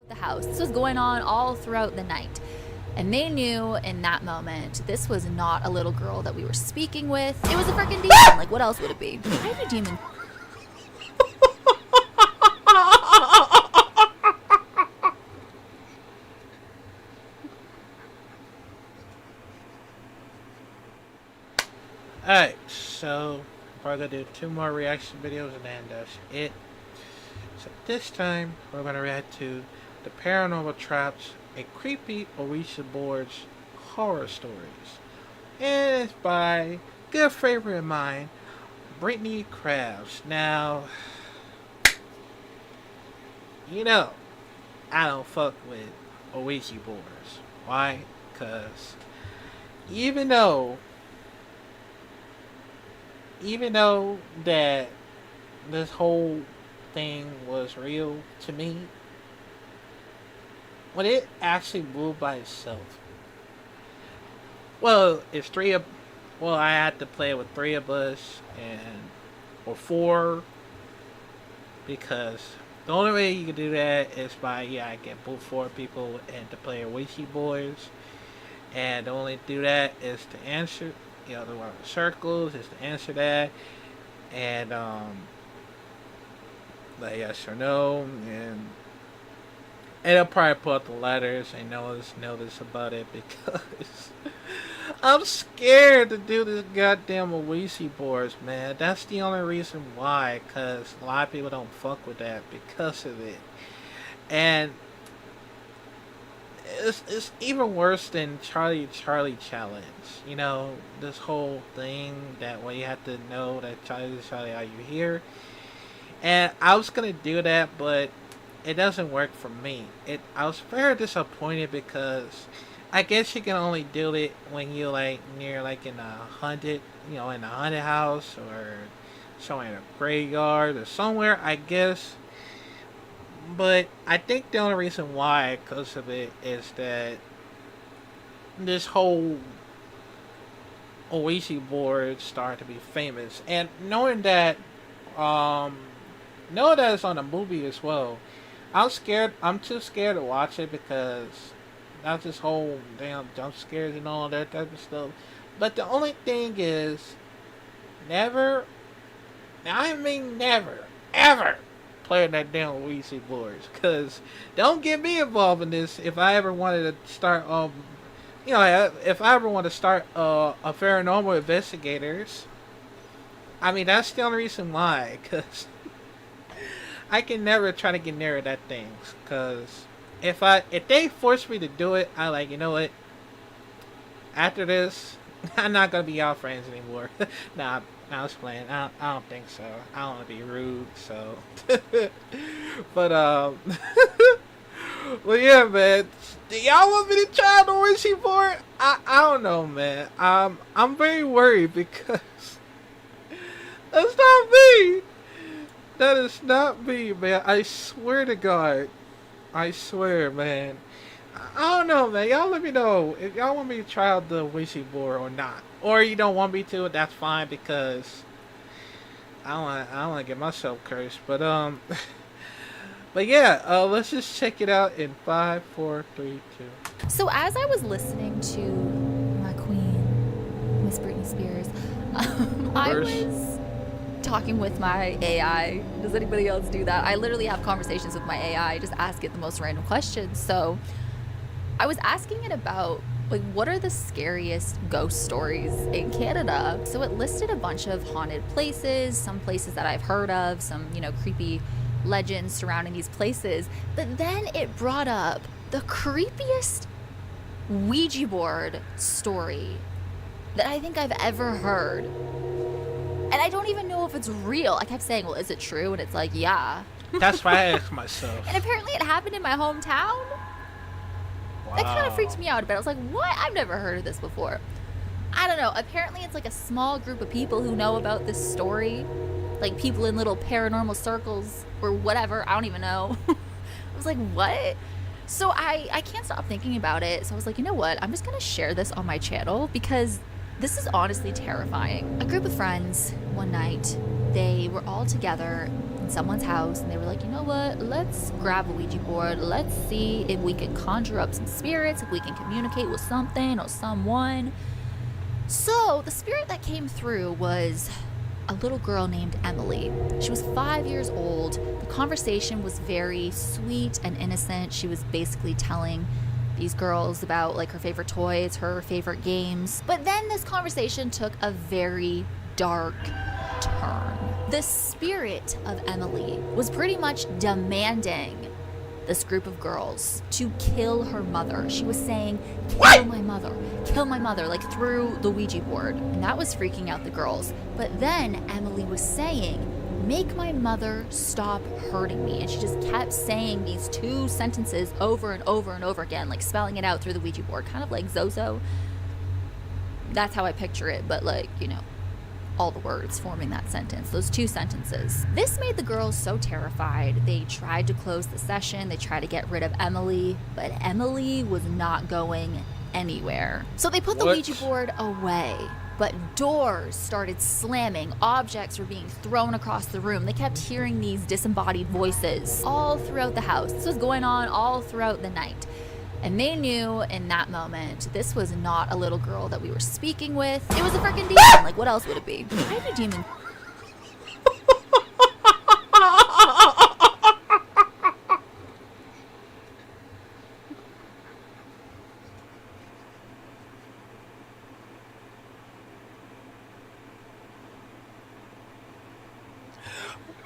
the house. This was going on all throughout the night. And they knew in that moment, this was not a little girl that we were speaking with. It was a freaking demon. Like, what else would it be? Why do demons? Alright, so we're gonna do 2 more reaction videos and then that's it. So this time we're gonna react to the Paranormal Traps and Creepy Ouija Boards Horror Stories. And it's by good favorite of mine, Brittany Krabs. Now, you know, I don't fuck with Ouija boards. Why? Because even though that this whole thing was real to me, when it actually moved by itself, well, it's I had to play with 3 of us or 4, because the only way you can do that is by get both 4 people and to play Ouija boards, and the only do that is to answer. The one with circles is to answer that, and like yes or no, and it'll probably put up the letters and notice about it, because I'm scared to do this goddamn Ouija boards, man. That's the only reason why, because a lot of people don't fuck with that because of it, and it's even worse than Charlie challenge. This whole thing that where you have to know that Charlie, are you here? And I was gonna do that, but it doesn't work for me. I was very disappointed because I guess you can only do it when you near in a haunted, in a haunted house or somewhere in a graveyard or somewhere, I guess. But I think the only reason why, because of it, is that this whole Ouija board started to be famous, and knowing that it's on a movie as well, I'm scared. I'm too scared to watch it because that's this whole damn jump scares and all that type of stuff. But the only thing is, never, ever playing that damn Ouija boards, because don't get me involved in this if I ever wanted to start if I ever want to start a paranormal investigators. That's the only reason why, because I can never try to get near that things, because if they force me to do it, I you know what, after this I'm not gonna be our friends anymore. Nah, I was playing. I don't think so. I don't want to be rude, so. But well, yeah, man. Do y'all want me to try the Ouija board? I don't know, man. I'm very worried because that's not me. That is not me, man. I swear to God. I swear, man. I don't know, man. Y'all let me know if y'all want me to try out the Ouija board or not. Or you don't want me to, that's fine, because I don't want to get myself cursed. But but yeah, let's just check it out in 5, 4, 3, 2. So as I was listening to my queen, Miss Britney Spears, I was talking with my AI. Does anybody else do that? I literally have conversations with my AI. Just ask it the most random questions. So I was asking it about what are the scariest ghost stories in Canada? So it listed a bunch of haunted places, some places that I've heard of, some, creepy legends surrounding these places. But then it brought up the creepiest Ouija board story that I think I've ever heard. And I don't even know if it's real. I kept saying, well, is it true? And it's like, yeah. That's why I asked myself. And apparently it happened in my hometown. Wow. That kind of freaked me out a bit. I was like, what? I've never heard of this before. I don't know. Apparently it's a small group of people who know about this story. People in little paranormal circles or whatever. I don't even know. I was like, what? So I can't stop thinking about it. So I was like, you know what? I'm just going to share this on my channel because this is honestly terrifying. A group of friends one night, they were all together in someone's house and they were like, you know what, let's grab a Ouija board, let's see if we can conjure up some spirits, if we can communicate with something or someone. So the spirit that came through was a little girl named Emily. She was 5 years old. The conversation was very sweet and innocent. She was basically telling these girls about like her favorite toys, her favorite games. But then this conversation took a very dark turn. The spirit of Emily was pretty much demanding this group of girls to kill her mother. She was saying, kill my mother, like through the Ouija board. And that was freaking out the girls. But then Emily was saying, make my mother stop hurting me. And she just kept saying these two sentences over and over and over again, like spelling it out through the Ouija board, kind of like Zozo. That's how I picture it, but like, you know, all the words forming that sentence, those two sentences. This made the girls so terrified. They tried to close the session, they tried to get rid of Emily, but Emily was not going anywhere. So they put the Ouija board away, but doors started slamming, objects were being thrown across the room. They kept hearing these disembodied voices all throughout the house. This was going on all throughout the night. And they knew in that moment, this was not a little girl that we were speaking with. It was a freaking demon. Like, what else would it be? Why do demons...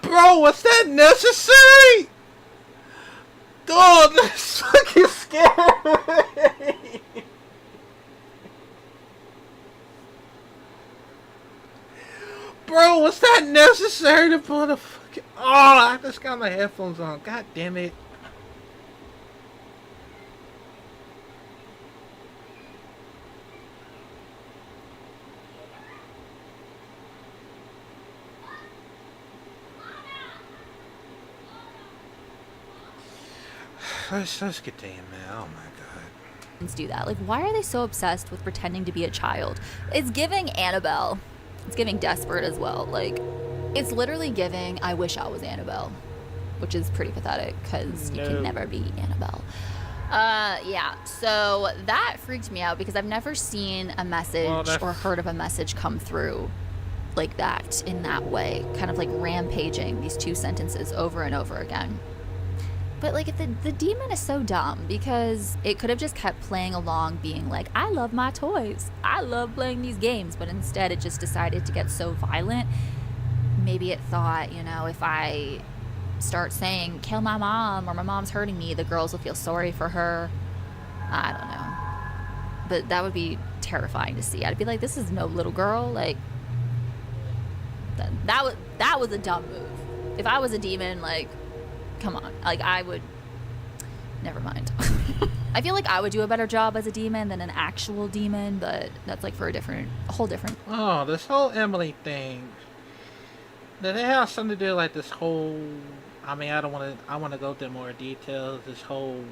Bro, was that necessary? Oh, that's fucking scary. Bro, was that necessary to put a fucking... Oh, I just got my headphones on. God damn it. Let's continue, man. Oh my god. do that? Like, why are they so obsessed with pretending to be a child? It's giving Annabelle. It's giving Desperate as well. Like, it's literally giving I wish I was Annabelle, which is pretty pathetic because you can never be Annabelle. Yeah, so that freaked me out because I've never seen a message or heard of a message come through like that in that way, kind of like rampaging these two sentences over and over again. But like, the demon is so dumb because it could have just kept playing along being like, I love my toys, I love playing these games, but instead it just decided to get so violent. Maybe it thought, you know, if I start saying kill my mom or my mom's hurting me, the girls will feel sorry for her. I don't know, but that would be terrifying to see. I'd be like, this is no little girl. Like, that was a dumb move. If I was a demon, like, come on, like, I would, never mind. I feel like I would do a better job as a demon than an actual demon, but that's like for a whole different. Oh, this whole Emily thing, did it have something to do like this whole, I mean, I want to go into more details. This whole,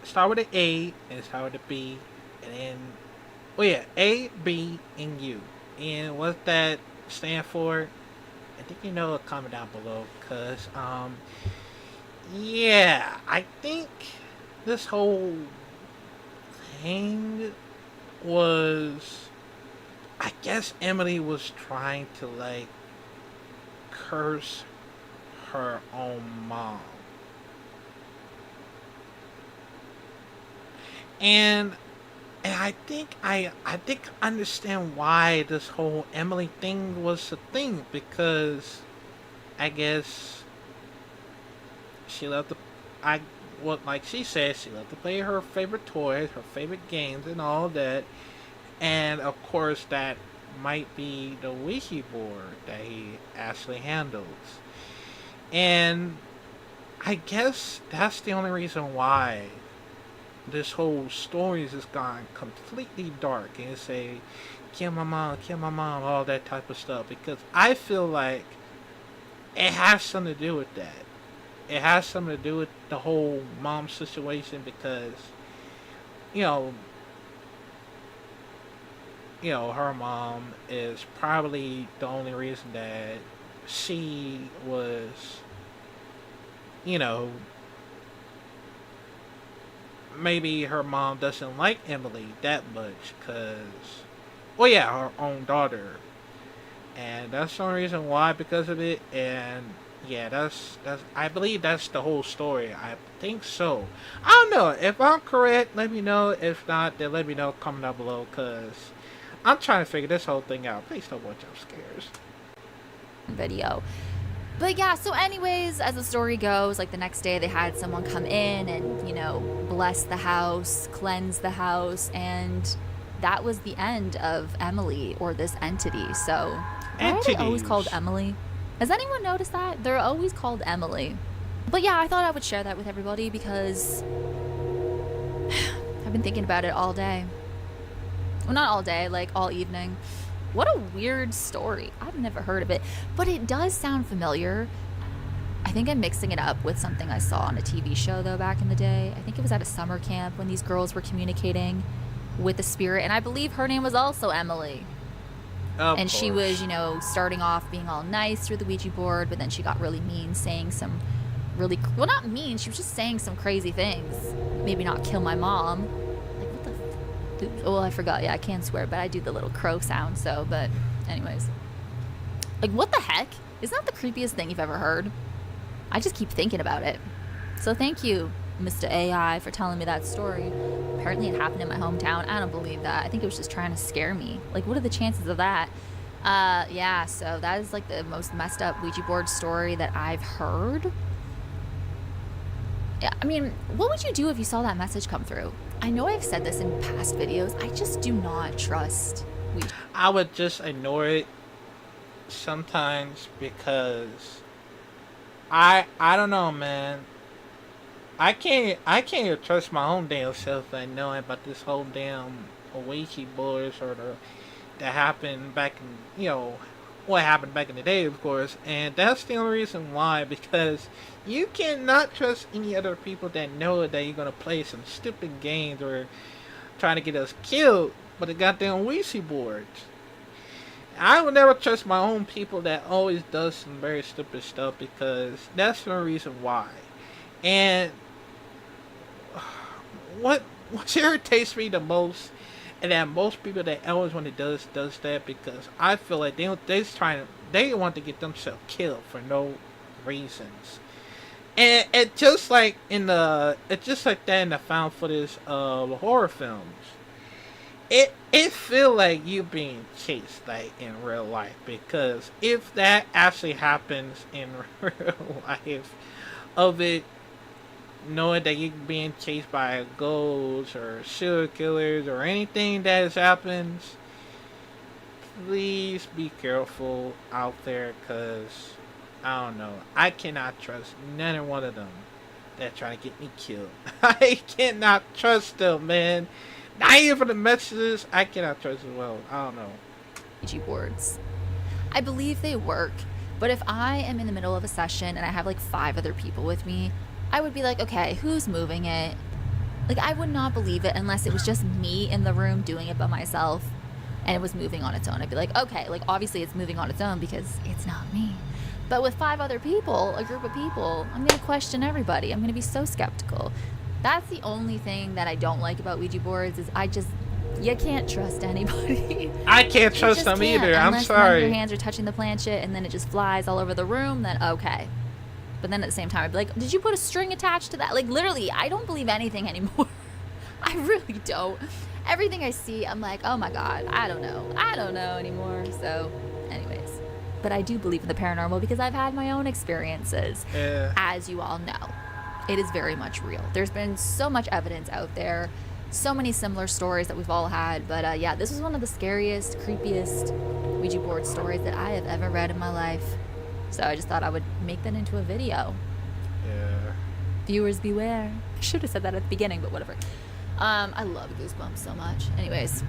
start with an A and start with a B, and then, oh yeah, A, B, and U. And what that stand for, I think you know, comment down below, because yeah, I think this whole thing was, I guess Emily was trying to like curse her own mom. And I think I understand why this whole Emily thing was a thing, because I guess she loved to, like she said, she loved to play her favorite toys, her favorite games, and all that. And of course, that might be the Ouija board that he actually handles. And I guess that's the only reason why this whole story has just gone completely dark and say, kill my mom, all that type of stuff. Because I feel like it has something to do with that. It has something to do with the whole mom situation, because, you know, her mom is probably the only reason that she was, you know, maybe her mom doesn't like Emily that much because, well, yeah, her own daughter, and that's the only reason why, because of it. And yeah, that's I believe that's the whole story. I think so. I don't know if I'm correct. Let me know. If not, then let me know. Comment down below, cause I'm trying to figure this whole thing out. Please don't watch jump scares. Video. But yeah, so anyways, as the story goes, like the next day they had someone come in and, you know, bless the house, cleanse the house, and that was the end of Emily, or this entity. So why are they always called Emily? Has anyone noticed that? They're always called Emily. But yeah, I thought I would share that with everybody because I've been thinking about it all day. Well, not all day, like all evening. What a weird story. I've never heard of it, but it does sound familiar. I think I'm mixing it up with something I saw on a TV show though back in the day. I think it was at a summer camp when these girls were communicating with the spirit, and I believe her name was also Emily. And she was, you know, starting off being all nice through the Ouija board, but then she got really mean, saying some really, well, not mean, she was just saying some crazy things. Maybe not kill my mom. Like, what the well, I forgot. Yeah, I can't swear, but I do the little crow sound, so, but anyways. Like, what the heck? Isn't that the creepiest thing you've ever heard? I just keep thinking about it. So thank you, Mr. AI, for telling me that story. Apparently it happened in my hometown. I don't believe that. I think it was just trying to scare me. Like, what are the chances of that? Yeah, so that is like the most messed up Ouija board story that I've heard. Yeah, I mean, what would you do if you saw that message come through? I know I've said this in past videos. I just do not trust Ouija. I would just ignore it sometimes because I don't know, man. I can't even trust my own damn self and knowing about this whole damn Ouija boards or that happened back in, you know, what happened back in the day, of course. And that's the only reason why, because you cannot trust any other people that know that you're gonna play some stupid games or trying to get us killed with the goddamn Ouija boards. I would never trust my own people that always does some very stupid stuff, because that's the reason why. And what irritates me the most, and that most people that always when it does that, because I feel like they want to get themselves killed for no reasons. And it just like that in the found footage of horror films. It feel like you being chased like in real life, because if that actually happens in real life, of it knowing that you're being chased by ghosts or serial killers or anything that has happens, please be careful out there, because I don't know, I cannot trust none one of them that try to get me killed. I cannot trust them, man. Not even for the messages, I cannot trust as well. I don't know. Ouija boards. I believe they work, but if I am in the middle of a session and I have like 5 other people with me, I would be like, okay, who's moving it? Like, I would not believe it unless it was just me in the room doing it by myself and it was moving on its own. I'd be like, okay, like obviously it's moving on its own because it's not me. But with 5 other people, a group of people, I'm going to question everybody. I'm going to be so skeptical. That's the only thing that I don't like about Ouija boards is you can't trust anybody. I can't trust them either. I'm sorry. Unless your hands are touching the planchette and then it just flies all over the room, then okay. But then at the same time, I'd be like, did you put a string attached to that? Like, literally, I don't believe anything anymore. I really don't. Everything I see, I'm like, oh my God, I don't know. I don't know anymore. So, anyways. But I do believe in the paranormal because I've had my own experiences. Yeah. As you all know, it is very much real. There's been so much evidence out there. So many similar stories that we've all had. But yeah, this was one of the scariest, creepiest Ouija board stories that I have ever read in my life. So I just thought I would make that into a video. Yeah. Viewers beware. I should have said that at the beginning, but whatever. I love Goosebumps so much. Anyways,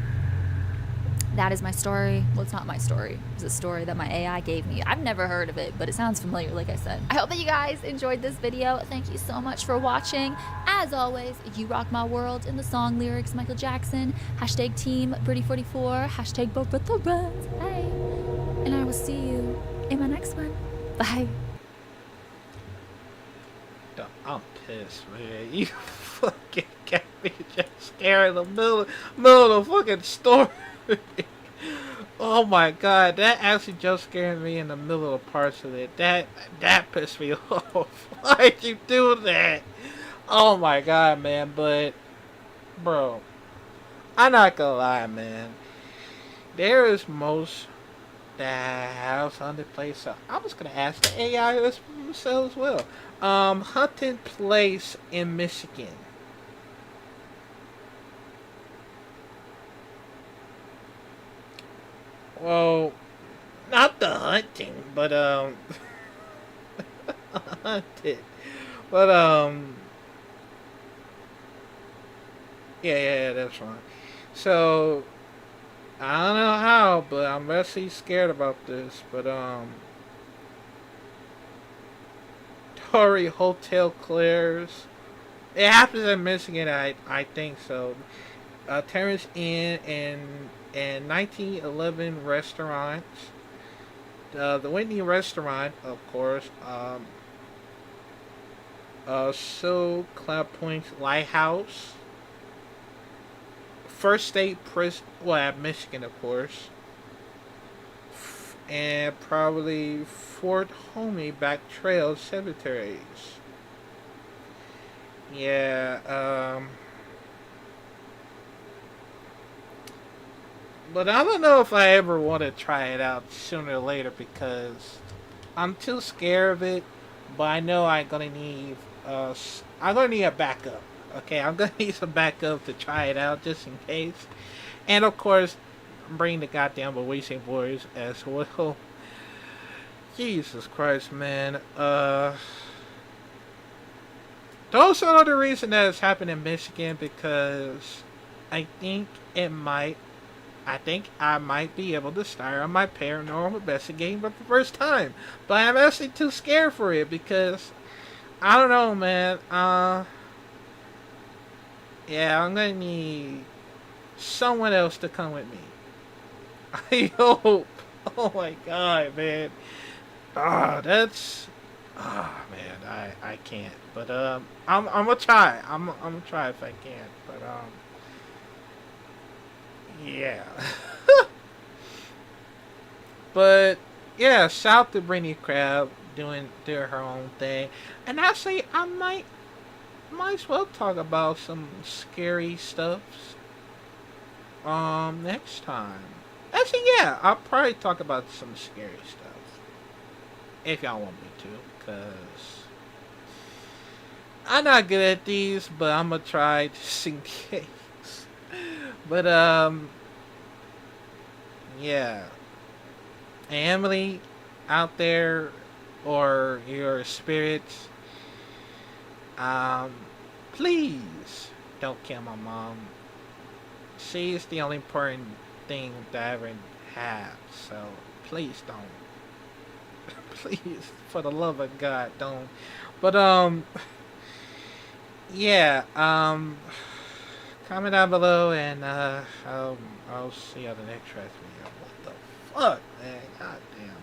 that is my story. Well, it's not my story. It's a story that my AI gave me. I've never heard of it, but it sounds familiar, like I said. I hope that you guys enjoyed this video. Thank you so much for watching. As always, you rock my world in the song lyrics, Michael Jackson. # team Birdie44. # both with the reds. Hey. And I will see you in my next one. Bye. I'm pissed, man. You fucking got me just scared in the middle of the fucking story. Oh my god, that actually just scared me in the middle of parts of it. That pissed me off. Why'd you do that? Oh my god, man. But, bro, I'm not gonna lie, man. There is most that house haunted place. So I was gonna ask the AI this as well. Haunted place in Michigan. Well, not the hunting, but hunted. But yeah, that's fine. So I don't know how, but I'm actually scared about this. But Torrey Hotel Claire's. It happens in Michigan, I think so. Terrace Inn and 1911 restaurants. The Whitney restaurant, of course. So Cloud Point Lighthouse. First State Prison, well, at Michigan, of course. And probably Fort Homey Back Trail Cemeteries. Yeah, but I don't know if I ever want to try it out sooner or later because I'm too scared of it. But I know I'm gonna need a backup. Okay, I'm gonna need some backup to try it out just in case. And of course, bring the goddamn Ouija boys as well. Jesus Christ, man. Those are the reason that it's happened in Michigan because I think it might. I think I might be able to start on my paranormal investigating for the first time, but I'm actually too scared for it because I don't know, man. Yeah, I'm gonna need someone else to come with me. I hope. Oh my god, man. That's. Man, I can't. But I'm gonna try. I'm gonna try if I can. But yeah. But yeah, shout to Brittany Crab doing her own thing, and actually I might as well talk about some scary stuff next time. Actually, yeah, I'll probably talk about some scary stuff if y'all want me to, cause I'm not good at these, but I'm gonna try just in case. But yeah, Emily out there or your spirits, um, please don't kill my mom. She's the only important thing that I ever have, so please don't. Please, for the love of God, don't. But yeah, comment down below and I'll see you on the next video. What the fuck, man? God damn.